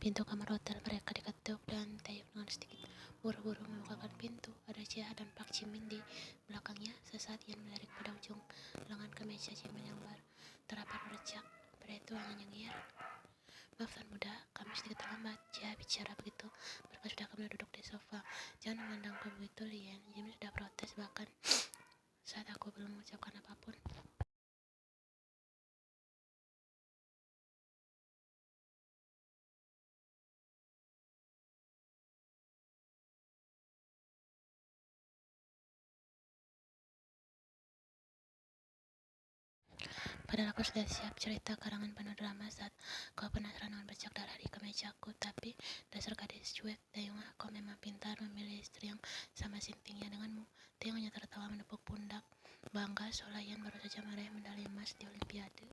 Pintu kamar hotel mereka diketuk dan Taeyong dengan sedikit buru-buru membukakan pintu. Ada Jia dan Park Jimin di belakangnya. Sesaat Ian melirik pada ujung lengan kemeja Jimin yang terapat bercak. Pada itu hanya nyengir. Maaf Tuan Muda, kami sedikit terlambat. Jia bicara begitu. Mereka sudah kembali duduk di sofa. Jangan memandangku begitu, Lian. Jimin sudah protes bahkan saat aku belum mengucapkan apapun. Padahal aku sudah siap cerita karangan penuh drama saat kau penasaran dengan bercak darah di kemejaku. Tapi dasar gadis cuek, Taeyong, kau memang pintar memilih istri yang sama sintingnya denganmu. Taeyong hanya tertawa menepuk pundak. Bangga, seolah Ian baru saja meraih medali emas di Olimpiade.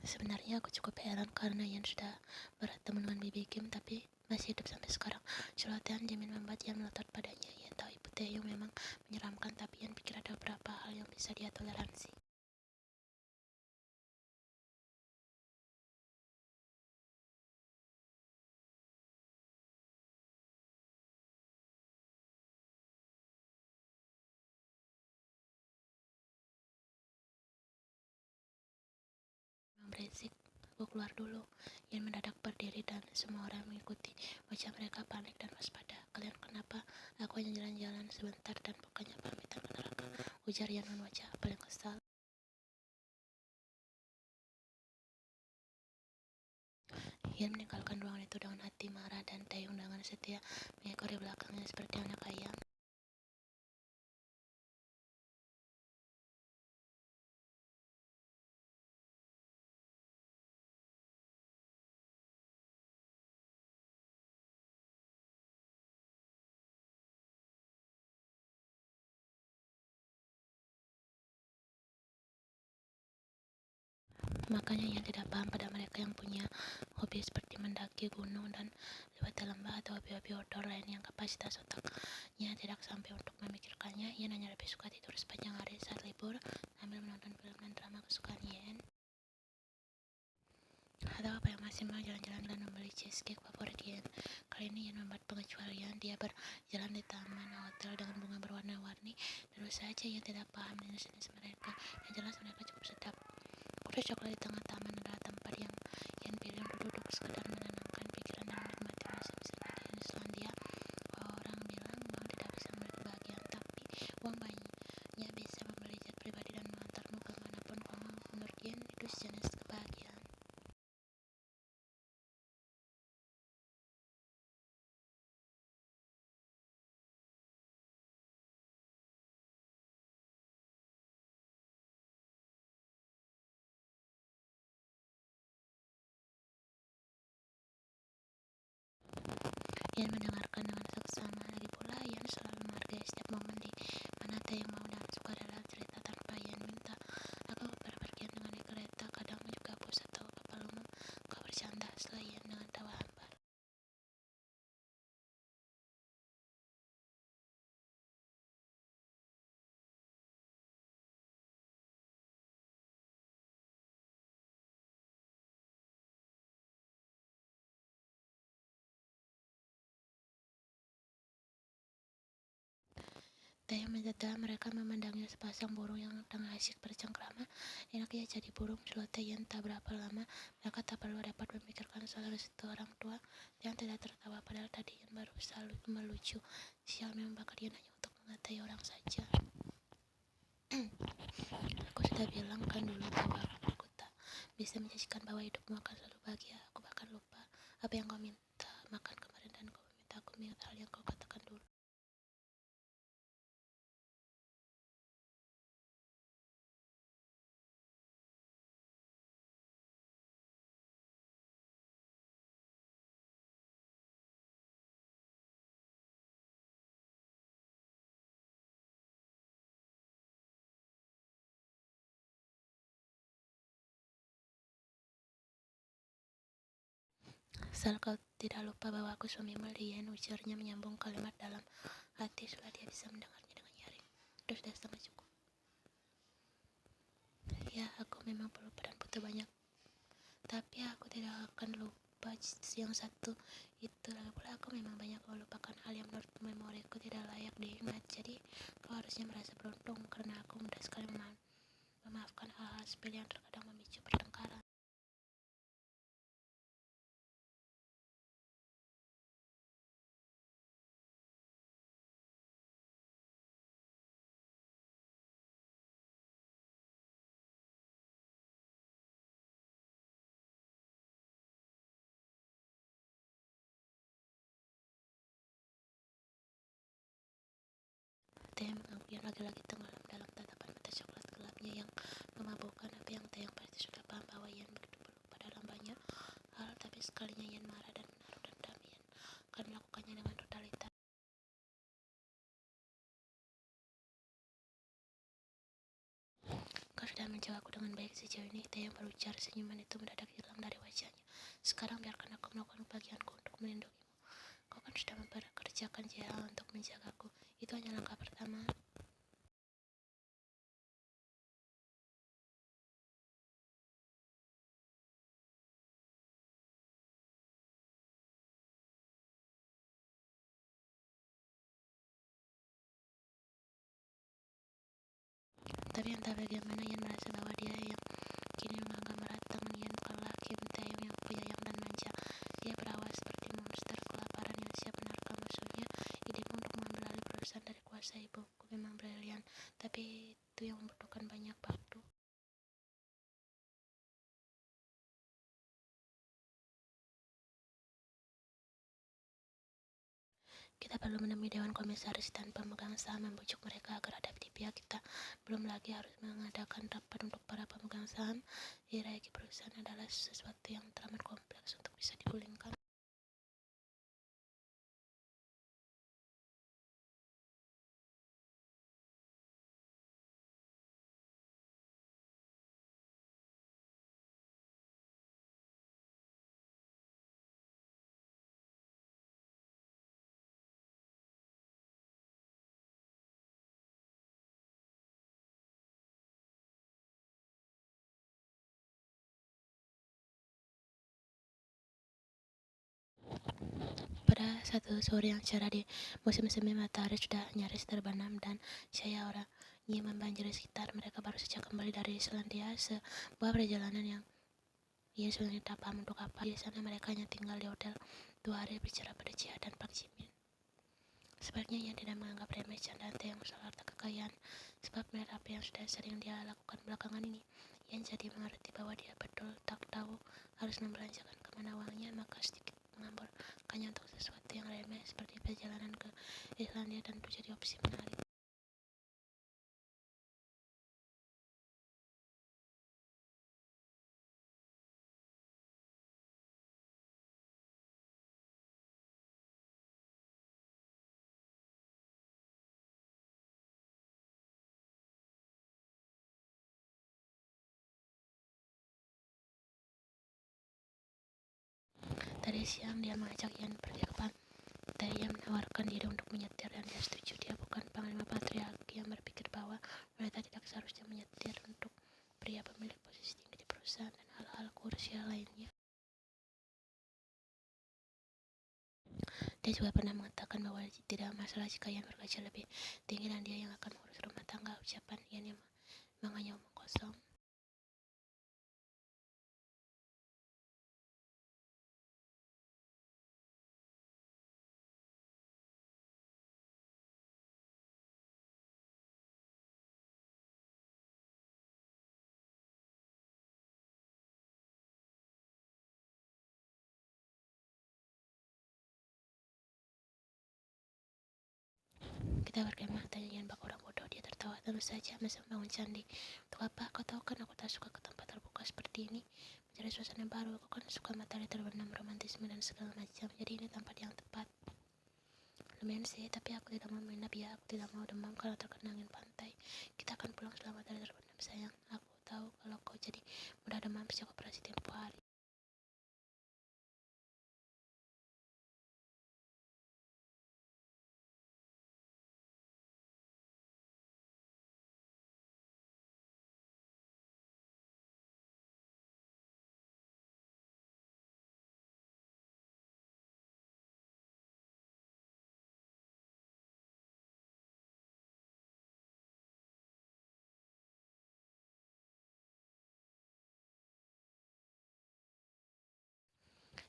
Sebenarnya aku cukup heran karena Ian sudah bertemu dengan Bibi Kim tapi masih hidup sampai sekarang. Celotehan Jimin membuat Ian melotot padanya. Ian tahu ibu Taeyong memang menyeramkan, tapi Ian pikir ada beberapa hal yang bisa dia toleransi. Memang berisik. Aku keluar dulu. Ian mendadak berdiri dan semua orang mengikuti. Wajah mereka panik dan waspada. Kalian kenapa? Aku hanya jalan-jalan sebentar dan bukannya pamitan ke neraka. Ujar Ian dengan wajah paling kesal. Ian meninggalkan ruangan itu dengan hati marah dan Taeyong dengan setia mengekor di belakangnya seperti anak ayam. Makanya Ian tidak paham pada mereka yang punya hobi seperti mendaki gunung dan lewat lembah atau hobi-hobi outdoor lain yang kapasitas otaknya tidak sampai untuk memikirkannya. Ian hanya lebih suka tidur sepanjang hari saat libur sambil menonton film dan drama kesukaan Ian. Atau apa yang masih mau jalan-jalan dan membeli cheesecake favorit Ian. Kali ini Ian membuat pengecualian. Dia berjalan di taman hotel dengan bunga berwarna-warni. Tentu saja Ian tidak paham jenis-jenis mereka. Yang jelas mereka cukup sedap. Kuda coklat di tengah taman adalah tempat yang Ian pilih untuk duduk sekedar menenangkan pikiran dan menikmati musim semi di Islandia. Orang bilang uang tidak bisa membeli kebahagiaan, tapi uang banyak bisa membeli jet pribadi dan mengantarmu kemanapun kau mau. Menurut Ian, itu sejenis kebahagiaan. Ian mendengarkan dengan seksama. Lagi pula, Ian selalu menghargai setiap momen di mana Taeyong mau dan suka dalam cerita tanpa Ian minta. Aku berpergian dengan kereta, kadang juga bus atau kapal umum. Kau bercanda, setelah Ian dengan tawa hambar. Taeyong menjeda, mereka memandangnya sepasang burung yang tengah asyik bercengkrama. Enak ya jadi burung, celoteh Ian. Tak berapa lama, mereka tak perlu repot memikirkan soal restu orang tua yang tidak tertawa. Padahal tadi Ian baru selalu melucu. Sial, memang bakat Ian hanya untuk mengatai orang saja. Aku sudah bilang kan dulu bahwa aku tak bisa menjanjikan bahwa hidupmu akan selalu bahagia. Aku bahkan lupa apa yang kau minta makan kemarin dan kau meminta aku mengingat hal yang kau katakan dulu. Asal kau tidak lupa bahwa aku suamimu, Lian, ujarnya menyambung kalimat dalam hati setelah dia bisa mendengarnya dengan nyaring. Itu sudah sangat cukup. Ya, aku memang perlu dan butuh banyak, tapi aku tidak akan lupa yang satu itu. Lagi pula aku memang banyak melupakan hal yang menurut memoriku tidak layak diingat. Jadi kau harusnya merasa beruntung karena aku mudah sekali memaafkan hal-hal sepele yang terkadang memicu pertengkaran. Teh yang lagi-lagi tenggelam dalam tatapan mata coklat gelapnya yang memabukkan. Apa yang Teh yang pasti sudah paham bahwa Yan begitu pelupa dalam banyak hal, tapi sekalinya Yan marah dan menaruh dendam, Yan akan melakukannya dengan totalitas. Kau sudah menjawabku dengan baik sejauh ini, Teh yang berujar. Senyuman itu mendadak hilang dari wajahnya. Sekarang biarkan aku melakukan bagianku untuk melindungimu. Kau kan sudah memperkerjakan JL untuk menjagaku. Itu hanya langkah pertama. Tapi entah bagaimana Yan merasa bahwa dia yang kini menganggap erat tangan Yan kalah Kim Taeyong yang penyayang dan manja. Dia berawas seperti monster kelaparan yang siap menerkam musuhnya. Idemu untuk mengambil alih perusahaan dari kuasa ibuku memang brilian, tapi itu yang membutuhkan banyak waktu. Kita perlu menemui Dewan Komisaris dan pemegang saham, membujuk mereka agar ada di pihak kita. Belum lagi harus mengadakan rapat untuk para pemegang saham. Hierarki perusahaan adalah sesuatu yang teramat kompleks untuk bisa digulingkan. Pada satu sore yang cerah di musim semi, matahari sudah nyaris terbenam dan cahaya oranye membanjiri sekitar. Mereka baru saja kembali dari Selandia, sebuah perjalanan yang ia sebenarnya tak paham untuk apa. Di sana mereka hanya tinggal di hotel 2 hari, bicara pada Jia dan Pak Jimin. Sebaliknya ia tidak menganggap remeh candaan yang soal harta kekayaan, sebab melihat apa yang sudah sering dia lakukan belakangan ini, ia jadi mengerti bahwa dia betul tak tahu harus membelanjakan kemana uangnya, maka sedikit mengamborkannya untuk sesuatu yang remeh seperti perjalanan ke Islandia, dan itu jadi opsi menarik. Tadi siang dia mengajak Ian pergi ke pantai. Ia menawarkan diri untuk menyetir dan dia setuju. Dia bukan panglima patriarki yang berpikir bahwa wanita tidak seharusnya menyetir untuk pria pemilik posisi tinggi di perusahaan dan hal-hal krusial lainnya. Dia juga pernah mengatakan bahwa tidak masalah jika Ian bergaji lebih tinggi dan dia yang akan mengurus rumah tangga. Ucapan Ian yang memang hanya omong kosong. Kita berkemah, tanya Ian bak orang bodoh. Dia tertawa. Tentu saja, masa membangun candi. Untuk apa? Kau tahu kan aku tak suka ke tempat terbuka seperti ini. Mencari suasana baru. Aku kan suka matahari terbenam, romantisme dan segala macam. Jadi ini tempat yang tepat. Lumayan sih, tapi aku tidak mau menginap ya. Aku tidak mau demam karena terkena angin pantai. Kita akan pulang setelah matahari terbenam, sayang. Aku tahu kalau kau jadi mudah demam sejak operasi tempo hari.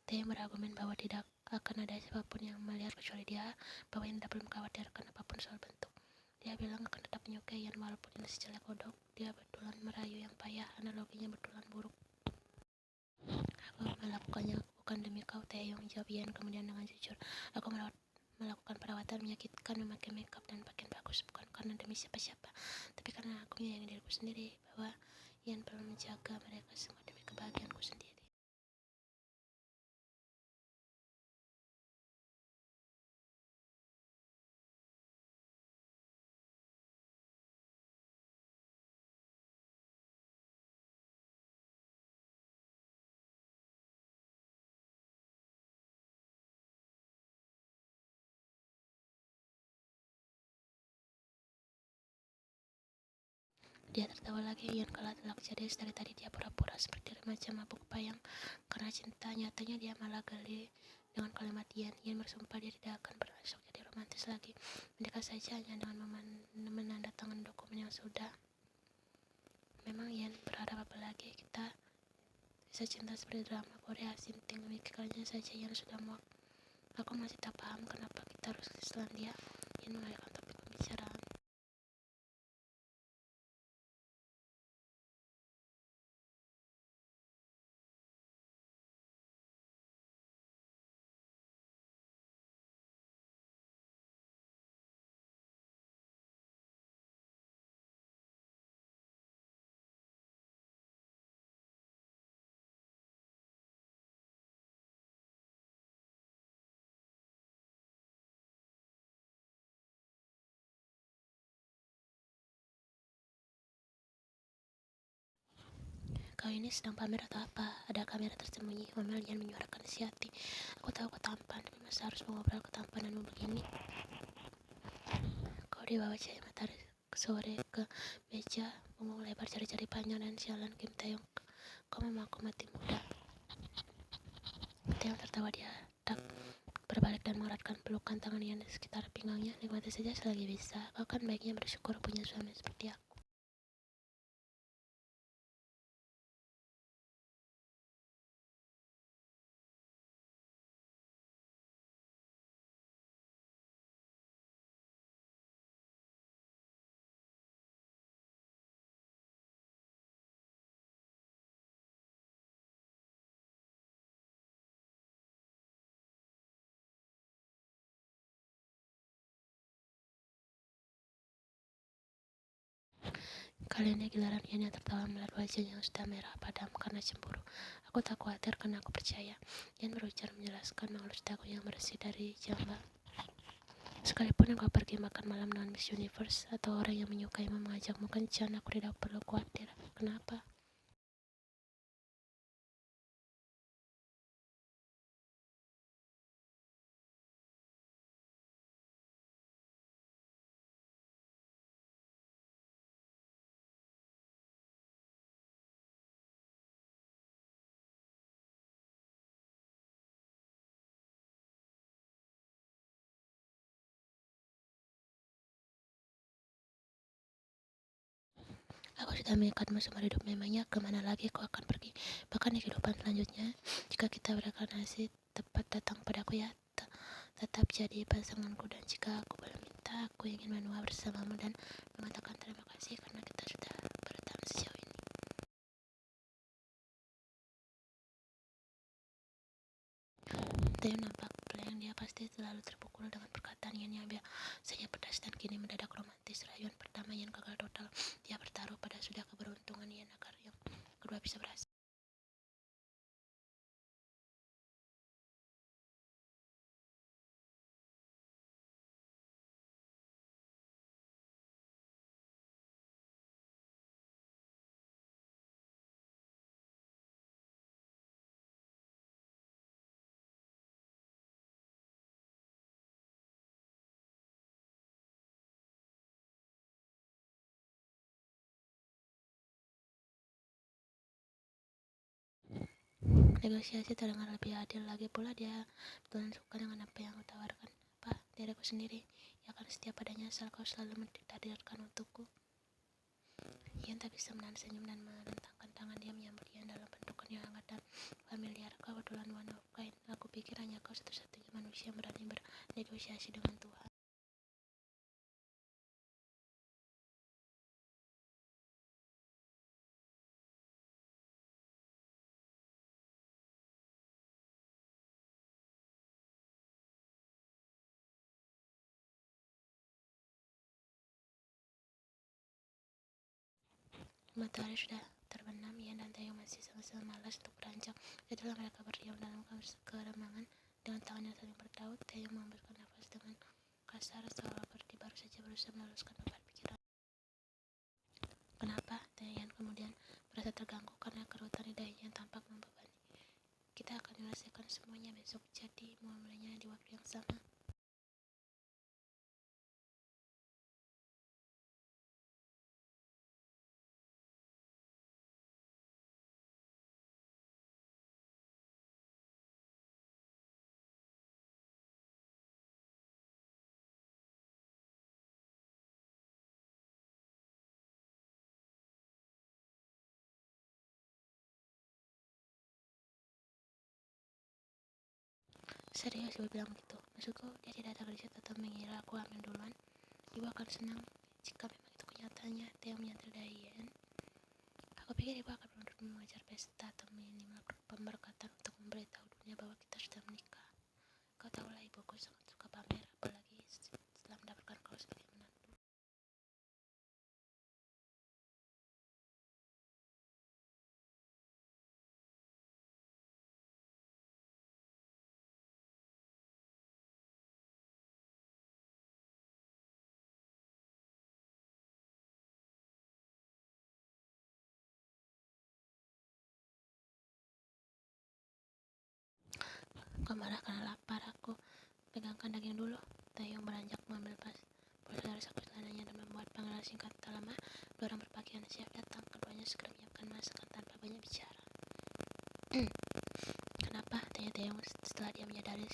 Taeyong berargumen bahwa tidak akan ada siapapun yang melihat kecuali dia, bahwa Ian tidak perlu mengkhawatirkan apapun soal bentuk. Dia bilang akan tetap menyukai Ian walaupun Ian si jelek kodok. Dia betulan merayu yang payah, analoginya betulan buruk. Aku melakukannya bukan demi kau, Taeyong, jawab Ian kemudian dengan jujur. Aku melakukan perawatan menyakitkan, memakai makeup dan pakaian bagus bukan karena demi siapa-siapa, tapi karena aku menyayangi diriku sendiri, bahwa Ian perlu menjaga mereka semua demi kebahagiaanku sendiri. Dia tertawa lagi. Ian kalah telak cerdas. Dari tadi dia pura-pura seperti remaja mabuk payang karena cinta. Nyatanya dia malah geli dengan kalimat Ian. Ian bersumpah dia tidak akan berlangsung jadi romantis lagi. Menikah saja hanya dengan menandatangani dokumen yang sudah. Memang Ian berharap apa lagi? Kita bisa cinta seperti drama Korea Sinting. Memikirkannya saja Ian sudah muak. Aku masih tak paham kenapa kita harus ke Islandia. Ian mengalihkan topik pembicaraan. Kau ini sedang pamer atau apa? Ada kamera tersembunyi, Omel Ian menyuarakan isi hati. Aku tahu kau tampan, tapi masa harus mengobrol ketampananmu begini? Kau dibawa cahaya matahari sore ke meja, punggung lebar, jari-jari panjang dan sialan Kim Taeyong. Kau memang aku mati muda. Taeyong tertawa, dia tak berbalik dan mengeratkan pelukan tangan Ian di sekitar pinggangnya. Nikmati saja selagi bisa. Kau kan baiknya bersyukur punya suami seperti aku. Kali ini giliran Ian yang tertawa melihat wajahnya yang sudah merah padam karena cemburu. Aku tak khawatir karena aku percaya. Ian berujar menjelaskan mengelus dagu yang bersih dari jambak. Sekalipun engkau pergi makan malam dengan Miss Universe atau orang yang menyukaimu mengajakmu kencan, aku tidak perlu khawatir. Kenapa? Aku sudah mengikatmu seumur hidup, memangnya kemana lagi kau akan pergi? Bahkan di kehidupan selanjutnya, jika kita berkarnasi tepat datang padaku ya, tetap jadi pasanganku. Dan jika aku boleh minta, aku ingin menua bersamamu dan mengatakan terima kasih karena kita sudah bertahan sejauh ini. Theo nampak blank, dia pasti selalu terpukul dengan perkataan Ian yang biasanya pedas dan kini mendadak romantis. Rayuan pertama Ian gagal total. Dia bertaruh pada sudah keberuntungan Ian agar yang kedua bisa berhasil. Negosiasi terdengar lebih adil, lagi pula dia betulan suka dengan apa yang aku tawarkan. Apa? Diriku sendiri. Ya akan setia padanya asal kau selalu mendiktatorkan untukku. Ian tak bisa menahan senyum dan merentangkan tangan. Dia menyambut Ian dalam bentukan yang hangat dan familiar. Kau kebetulan one of kind. Aku pikir hanya kau satu-satunya manusia yang berani bernegosiasi dengan Tuhan. Matahari sudah terbenam, Ian dan Taeyong masih sama-sama malas untuk beranjak. Setelah mereka berdiam dalam keremangan dengan tangannya saling bertaut, Taeyong mengambilkan nafas dengan kasar seolah baru saja berusaha meluruskan beban pikiran. Kenapa? Tanya Ian kemudian merasa terganggu karena kerutan lidahnya yang tampak membebani. Kita akan menyelesaikan semuanya besok, jadi mulainya di waktu yang sama. Serius, ibu bilang begitu. Maksudku, dia tidak ada riset atau mengira aku hamil duluan. Ibu akan senang jika memang itu kenyataannya. Theo menyentil dahi Ian. Aku pikir ibu akan menuntutmu mengajar pesta atau minimal pemberkatan untuk memberitahu dunia bahwa kita sudah menikah. Kau tahulah ibuku sangat suka pamer, apalagi setelah mendapatkan kau sebagai menantu. Kau marah karena lapar. Aku pegangkan daging dulu. Taeyong beranjak mengambil pulsa dari saku celananya dan membuat panggilan singkat. Tak lama, dua orang berpakaian siap datang. Keduanya segera menyiapkan masakan tanpa banyak bicara. Kenapa? Tanya Taeyong setelah dia menyadari